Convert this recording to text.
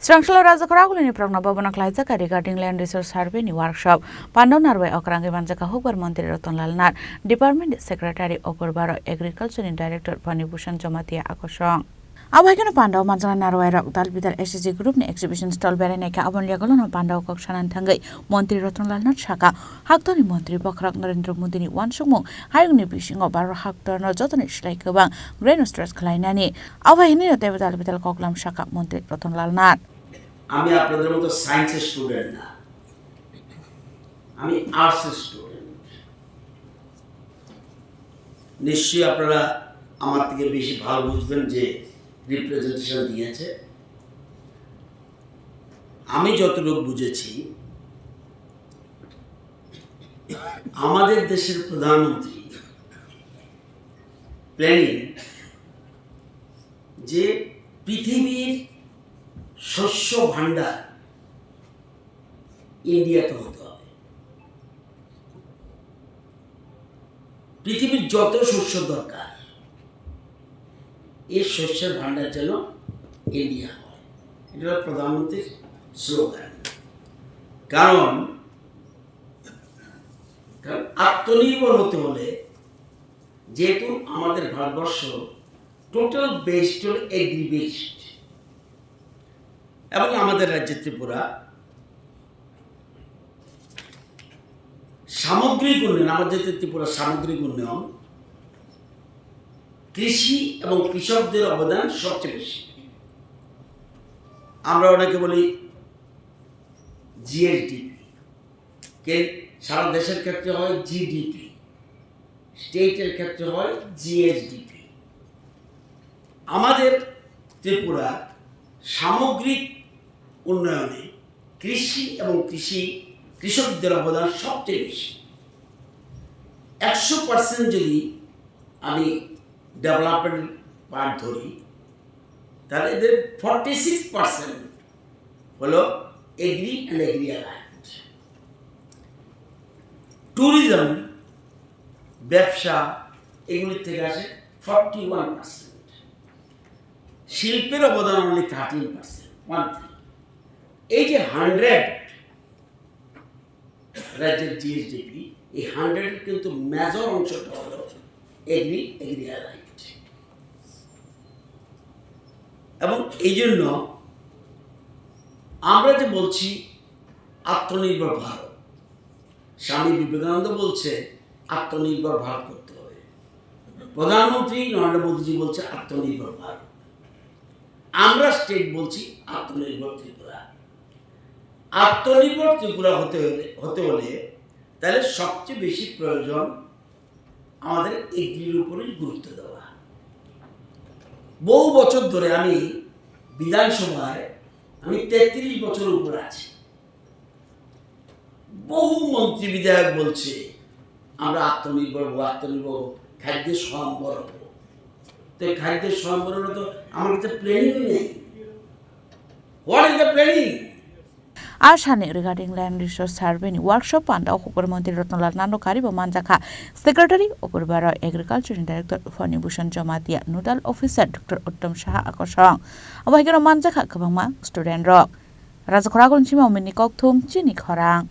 Srangsala Rajakaragulini Pragna Bhavana Klaijaka regarding land resource survey ni workshop Pandaw Narway Okrangi Manjaka Hukbar Mantri Ratonlal Nar Department Secretary Okurbaro Agriculture Director Panibushan Jomatia Akosong Abhaikana Pandaw Manjala Narway Rock Dalbidar SSG Group ni exhibition stall bereneka abon liagolon Pandaw Kokshanan Thangai Mantri Ratonlal Nar Shaka Haktoni Mantri Bakrak Narendra Modi ni Wansungmung Hayungni Bishingo Baro Haktorno Jotoni Shlai Kubang Greno Stress Klainani Abhaini Dev Dalbidar Koklam Shaka Mantri Ratonlal Nar আমি আপনাদের মতো সায়েন্সের student না, আমি আর্টসের student. নিশ্চয়ই আপনারা আমার থেকে বেশি ভালো বুঝবেন যে রিপ্রেজেন্টেশন দিয়েছে। আমি যতটুকু বুঝেছি, আমাদের দেশের প্রধানমন্ত্রী প্ল্যানিং যে পৃথিবীর শস্য ভান্ডার ইন্ডিয়াতে হতে হবে। পৃথিবীর যত শস্য দরকার এই শস্যের ভান্ডার যেন ইন্ডিয়া হয়, এটা হলো প্রধানমন্ত্রীর স্লোগান। কারণ আত্মনির্ভর হতে হলে, যেহেতু আমাদের ভারতবর্ষ টোটাল বেসড হল এগ্রি বেসড, এবং আমাদের রাজ্যে ত্রিপুরা সামগ্রিক উন্নয়ন, আমাদের ত্রিপুরা সামগ্রিক উন্নয়ন, কৃষি এবং কৃষকদের অবদান সবচেয়ে বেশি। আমরা ওনাকে বলি জিএসডিপি, কে সারা দেশের ক্ষেত্রে হয় জিডিপি, স্টেটের ক্ষেত্রে হয় জিএসডিপি। আমাদের ত্রিপুরা সামগ্রিক উন্নয়নে কৃষি এবং কৃষকদের অবদান সবচেয়ে বেশি। 100% যদি আমি ডেভেলপমেন্ট পার্ট ধরি, তাহলে এদের 46% হলো agri and agri allied. Tourism, ব্যবসা, এগুলির থেকে আসে 41%। শিল্পের অবদান অনলি 13%। এই যে 100 রাজ্যের জিএসডিপি, এই 100 কিন্তু মেজর অংশটা হলো এগ্রি অ্যালাইড। এবং এই জন্য আমরা যে বলছি আত্মনির্ভর ভারত, স্বামী বিবেকানন্দ বলছে আত্মনির্ভর ভারত করতে হবে, প্রধানমন্ত্রী নরেন্দ্র মোদীজি বলছে আত্মনির্ভর ভারত, আমরা স্টেট বলছি আত্মনির্ভর ত্রিপুরা। আত্মনির্ভর ত্রিপুরা হতে হলে তাহলে সবচেয়ে বেশি প্রয়োজন আমাদের এগ্রির উপরেই গুরুত্ব দেওয়া। বহু বছর ধরে আমি বিধানসভায় 33 বছর উপরে আছি। বহু মন্ত্রী বিধায়ক বলছে আমরা আত্মনির্ভর খাদ্যের স্বয়ম্বর হব। তো খাদ্যের স্বয়ম্বর হলে তো আমার কাছে প্ল্যানিং নেই। What is the planning? Ashani regarding land resource survey ni workshop Pandaw Hukbar Mantri Ratonlal Nano Karibo Manjaka Secretary Okurbaro Agriculture Director Panibushan Jomatia Nodal Officer Dr. Uttam Shah Akosong Abhaikana Manjaka Kabangma Student Rock Rajakaragulin Chima Minikok Thum Chini Khorang